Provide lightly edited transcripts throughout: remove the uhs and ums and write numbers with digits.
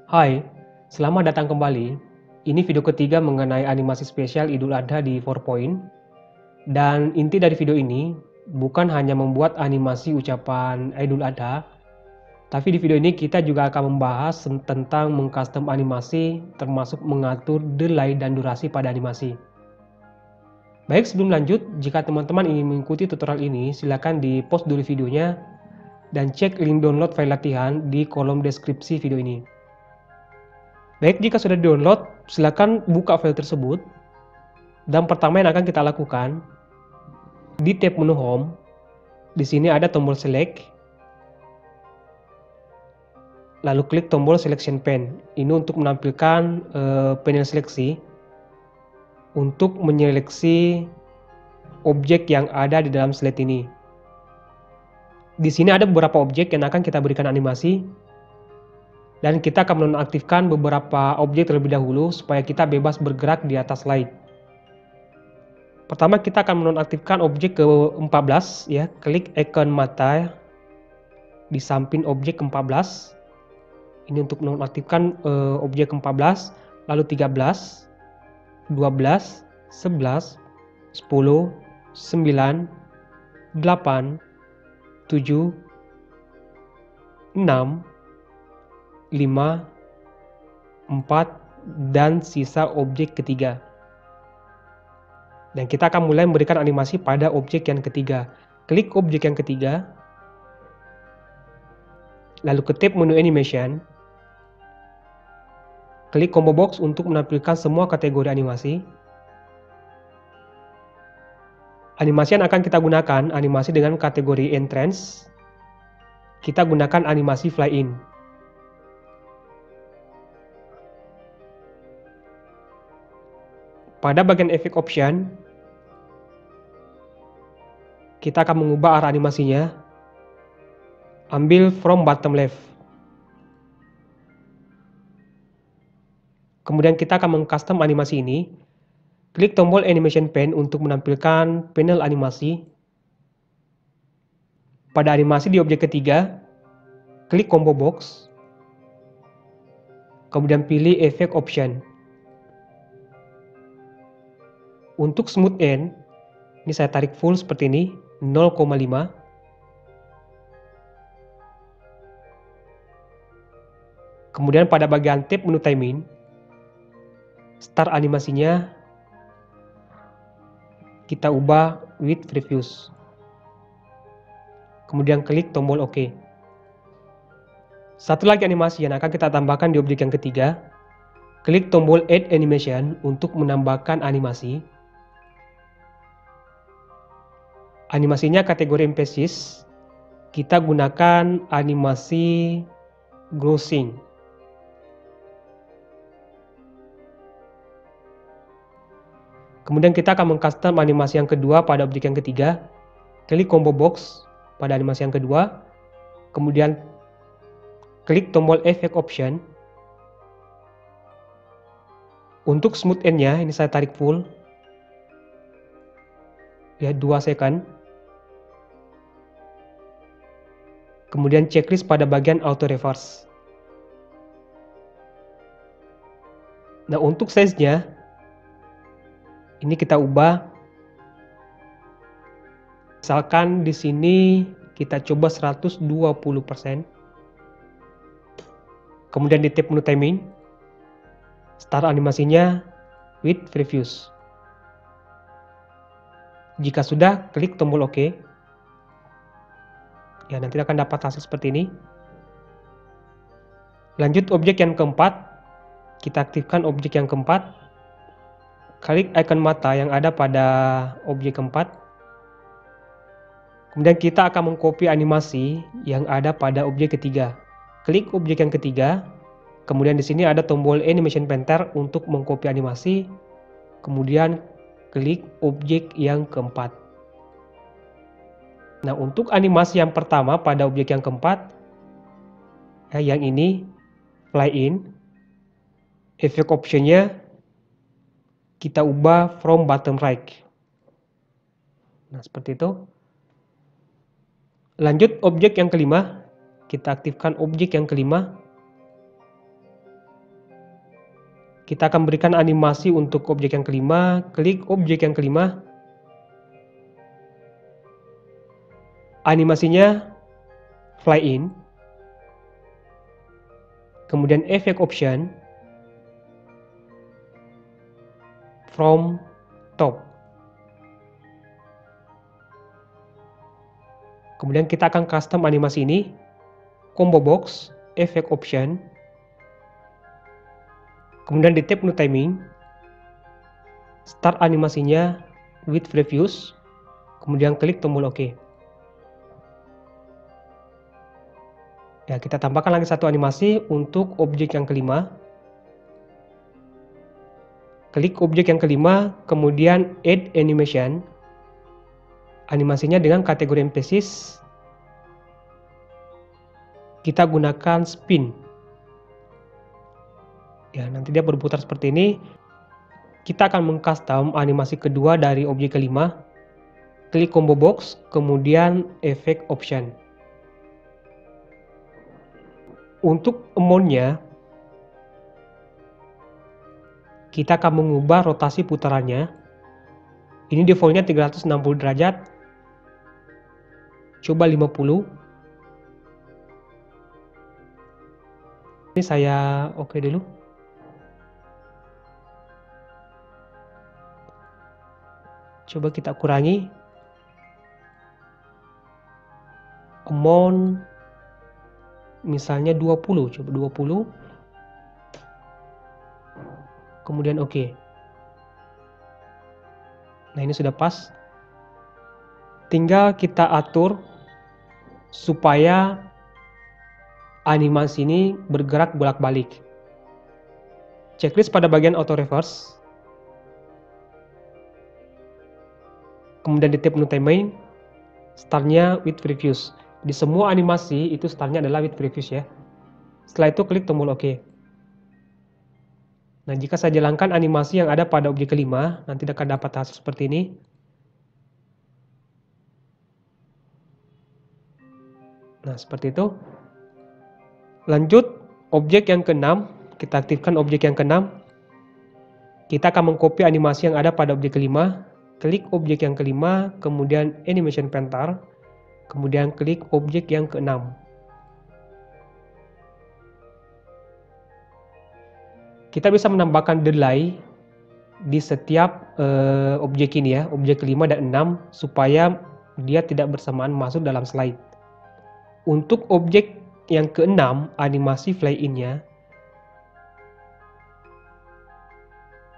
Hai, selamat datang kembali. Ini video ketiga mengenai animasi spesial Idul Adha di 4Point. Dan inti dari video ini bukan hanya membuat animasi ucapan Idul Adha, tapi di video ini kita juga akan membahas tentang mengcustom animasi, termasuk mengatur delay dan durasi pada animasi. Baik, sebelum lanjut, jika teman-teman ingin mengikuti tutorial ini, silakan di pause dulu videonya dan cek link download file latihan di kolom deskripsi video ini. Baik, jika sudah di-download, silakan buka file tersebut. Dan pertama yang akan kita lakukan, di tab menu Home, di sini ada tombol Select, lalu klik tombol Selection Pane. Ini untuk menampilkan panel seleksi untuk menyeleksi objek yang ada di dalam slide ini. Di sini ada beberapa objek yang akan kita berikan animasi, dan kita akan menonaktifkan beberapa objek terlebih dahulu supaya kita bebas bergerak di atas slide. Pertama kita akan menonaktifkan objek ke-14 ya, klik icon mata di samping objek ke-14. Ini untuk menonaktifkan objek ke-14, lalu 13, 12, 11, 10, 9, 8, 7, 6, 5, 4, dan sisa objek ketiga. Dan kita akan mulai memberikan animasi pada objek yang ketiga. Klik objek yang ketiga, lalu ke tab menu Animation, klik combo box untuk menampilkan semua kategori animasi. Animasi yang akan kita gunakan, animasi dengan kategori Entrance. Kita gunakan animasi Fly In. Pada bagian Effect Option, kita akan mengubah arah animasinya. Ambil from bottom left. Kemudian kita akan mengcustom animasi ini. Klik tombol Animation Pane untuk menampilkan panel animasi. Pada animasi di objek ketiga, klik combo box. Kemudian pilih Effect Option. Untuk Smooth End, ini saya tarik full seperti ini, 0,5. Kemudian pada bagian tab menu Timing, start animasinya kita ubah with Previews. Kemudian klik tombol OK. Satu lagi animasi yang akan kita tambahkan di objek yang ketiga, klik tombol Add Animation untuk menambahkan animasi. Animasinya kategori Emphasis, kita gunakan animasi Grossing. Kemudian kita akan mengcustom animasi yang kedua pada objek yang ketiga. Klik combo box pada animasi yang kedua. Kemudian klik tombol Effect Option. Untuk smooth end-nya, ini saya tarik full. Ya, 2 second. Kemudian checklist pada bagian auto reverse. Nah, untuk size-nya, ini kita ubah. Misalkan di sini kita coba 120%. Kemudian di tab menu Timing, start animasinya with Previews. Jika sudah, klik tombol OK. Ya, nanti akan dapat hasil seperti ini. Lanjut objek yang keempat, kita aktifkan objek yang keempat. Klik icon mata yang ada pada objek keempat. Kemudian kita akan mengcopy animasi yang ada pada objek ketiga. Klik objek yang ketiga. Kemudian di sini ada tombol Animation Painter untuk mengcopy animasi. Kemudian klik objek yang keempat. Nah, untuk animasi yang pertama pada objek yang keempat, yang ini Fly In, Effect Option-nya kita ubah from bottom right. Nah, seperti itu. Lanjut objek yang kelima, kita aktifkan objek yang kelima. Kita akan berikan animasi untuk objek yang kelima. Klik objek yang kelima. Animasinya fly in. Kemudian effect option from top. Kemudian kita akan custom animasi ini. Combo box, effect option. Kemudian di tab new timing, start animasinya with previews. Kemudian klik tombol OK. Ya, kita tambahkan lagi satu animasi untuk objek yang kelima. Klik objek yang kelima, kemudian add animation. Animasinya dengan kategori emphasis. Kita gunakan spin. Ya, nanti dia berputar seperti ini. Kita akan mengcustom animasi kedua dari objek kelima. Klik combo box, kemudian effect option. Untuk amount-nya, kita akan mengubah rotasi putarannya. Ini defaultnya 360 derajat. Coba 50. Ini saya oke dulu. Coba kita kurangi. Amount misalnya 20, coba 20. Kemudian oke. Nah, ini sudah pas. Tinggal kita atur supaya animasi ini bergerak bolak-balik. Checklist pada bagian auto reverse. Kemudian di tab new timing, startnya with previews. Di semua animasi itu startnya adalah with previews ya. Setelah itu klik tombol OK. Nah, jika saya jalankan animasi yang ada pada objek kelima, nanti akan dapat hasil seperti ini. Nah, seperti itu. Lanjut, objek yang keenam, kita aktifkan objek yang keenam. Kita akan mengcopy animasi yang ada pada objek kelima. Klik objek yang kelima, kemudian animation painter, kemudian klik objek yang keenam. Kita bisa menambahkan delay di setiap objek ini ya, objek kelima dan 6, supaya dia tidak bersamaan masuk dalam slide. Untuk objek yang keenam, animasi fly in-nya,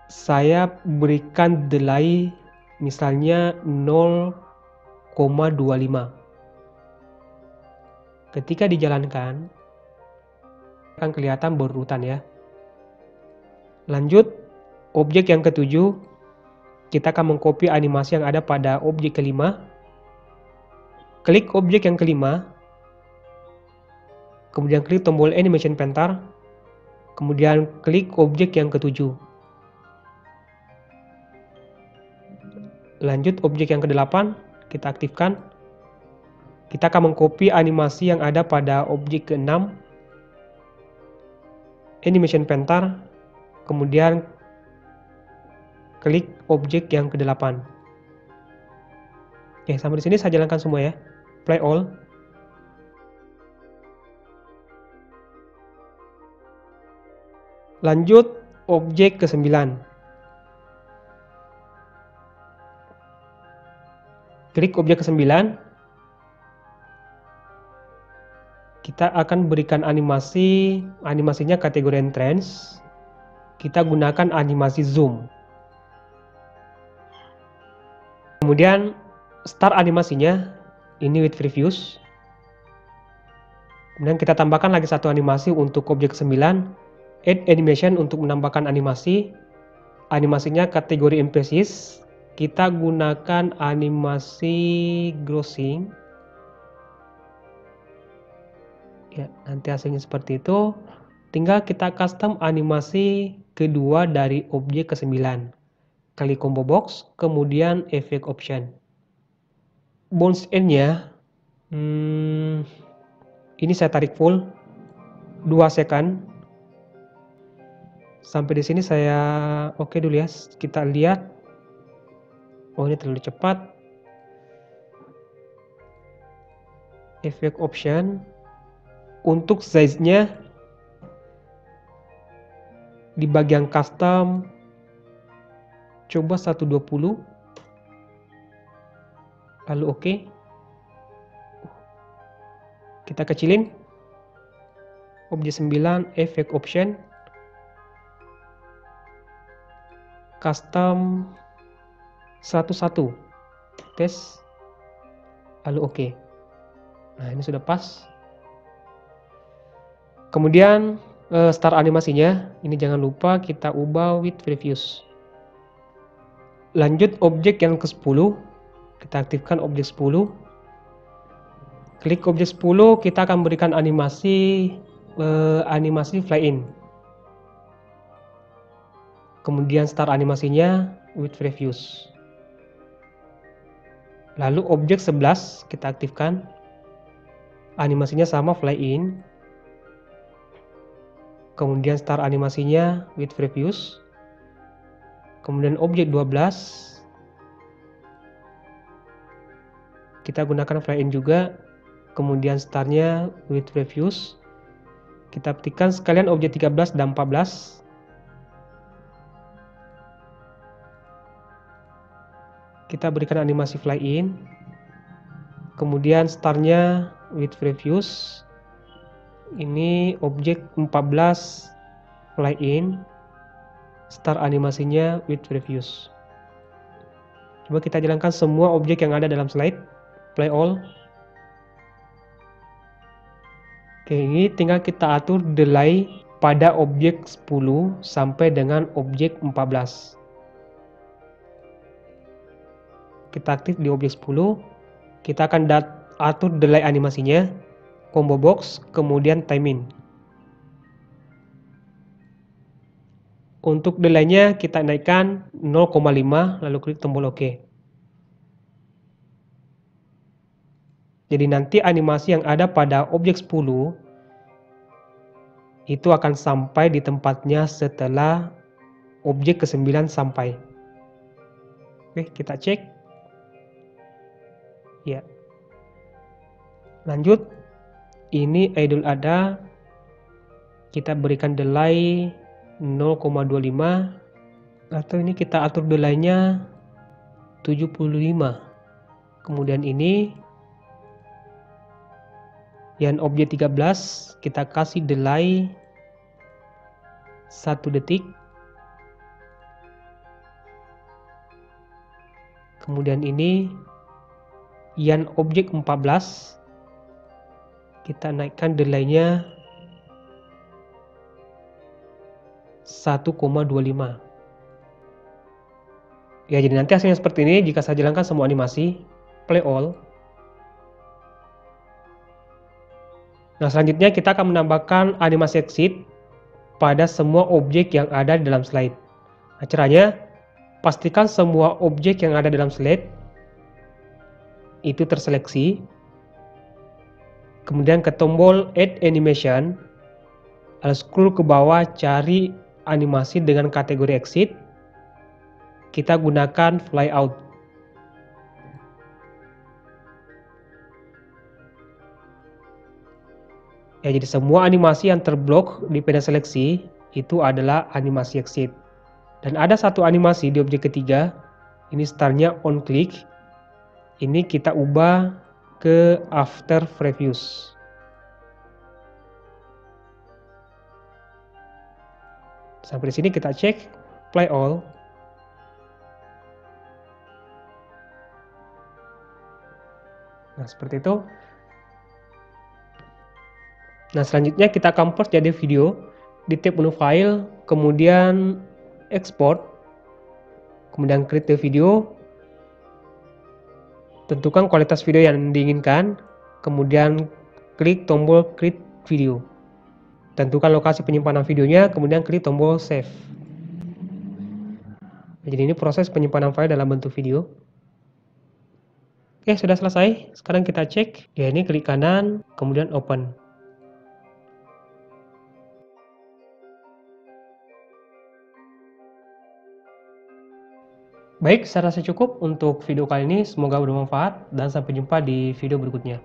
saya berikan delay misalnya 0,25. Ketika dijalankan, akan kelihatan berurutan ya. Lanjut, objek yang ketujuh, kita akan mengcopy animasi yang ada pada objek kelima. Klik objek yang kelima, kemudian klik tombol animation painter, kemudian klik objek yang ketujuh. Lanjut, objek yang ke-8, kita aktifkan. Kita akan mengcopy animasi yang ada pada objek ke-6, animation painter, kemudian klik objek yang ke-8. Oke, sampai di sini saya jalankan semua ya. Play all. Lanjut, objek ke-9. Klik objek ke-9. Kita akan berikan animasinya kategori entrance. Kita gunakan animasi zoom. Kemudian start animasinya, ini with previews. Kemudian kita tambahkan lagi satu animasi untuk objek 9, add animation untuk menambahkan animasi. Animasinya kategori emphasis. Kita gunakan animasi grossing. Ya, nanti hasilnya seperti itu. Tinggal kita custom animasi kedua dari objek ke-9. Klik combo box, kemudian effect option. Bounce end-nya, ini saya tarik full 2 second. Sampai di sini saya oke dulu ya. Kita lihat. Oh, ini terlalu cepat. Effect option. Untuk size-nya di bagian custom coba 120. Lalu oke. Kita kecilin. Objek 9, effect option. Custom 101. Tes. Lalu oke. Nah, ini sudah pas. Kemudian start animasinya. Ini jangan lupa kita ubah with previews. Lanjut objek yang ke-10. Kita aktifkan objek 10. Klik objek 10, kita akan berikan animasi fly in. Kemudian start animasinya with previews. Lalu objek 11 kita aktifkan. Animasinya sama fly in. Kemudian start animasinya with previews. Kemudian objek 12 kita gunakan fly in juga. Kemudian startnya with previews. Kita aktifkan sekalian objek 13 dan 14. Kita berikan animasi fly in. Kemudian startnya with previews. Ini objek 14 fly in. Start animasinya with previews. Coba kita jalankan semua objek yang ada dalam slide. Play all. Oke, ini tinggal kita atur delay pada objek 10 sampai dengan objek 14. Kita aktif di objek 10. Kita akan atur delay animasinya, combo box, kemudian timing. Untuk delaynya kita naikkan 0,5 lalu klik tombol OK. Jadi nanti animasi yang ada pada objek 10 itu akan sampai di tempatnya setelah objek ke-9 sampai. Oke, kita cek. Ya. Lanjut. Ini Idul Adha. Kita berikan delay 0,25 atau ini kita atur delaynya 75. Kemudian ini yang objek 13 kita kasih delay 1 detik. Kemudian ini yang objek 14 kita naikkan delaynya 1,25. Ya, jadi nanti hasilnya seperti ini jika saya jalankan semua animasi. Play all. Nah, selanjutnya kita akan menambahkan animasi exit pada semua objek yang ada di dalam slide. Nah, caranya pastikan semua objek yang ada dalam slide itu terseleksi. Kemudian ke tombol Add Animation, lalu scroll ke bawah cari animasi dengan kategori exit. Kita gunakan fly out. Ya, jadi semua animasi yang terblok di panel seleksi itu adalah animasi exit. Dan ada satu animasi di objek ketiga, ini startnya on click. Ini kita ubah ke after previews. Sampai di sini kita cek, play all. Nah, seperti itu. Nah, selanjutnya kita convert jadi video di tab menu file, kemudian export, kemudian create the video, tentukan kualitas video yang diinginkan, kemudian klik tombol create video, tentukan lokasi penyimpanan videonya, kemudian klik tombol save. Jadi ini proses penyimpanan file dalam bentuk video. Oke, sudah selesai. Sekarang kita cek. Ya, ini klik kanan, kemudian open. Baik, saya rasa cukup untuk video kali ini. Semoga bermanfaat dan sampai jumpa di video berikutnya.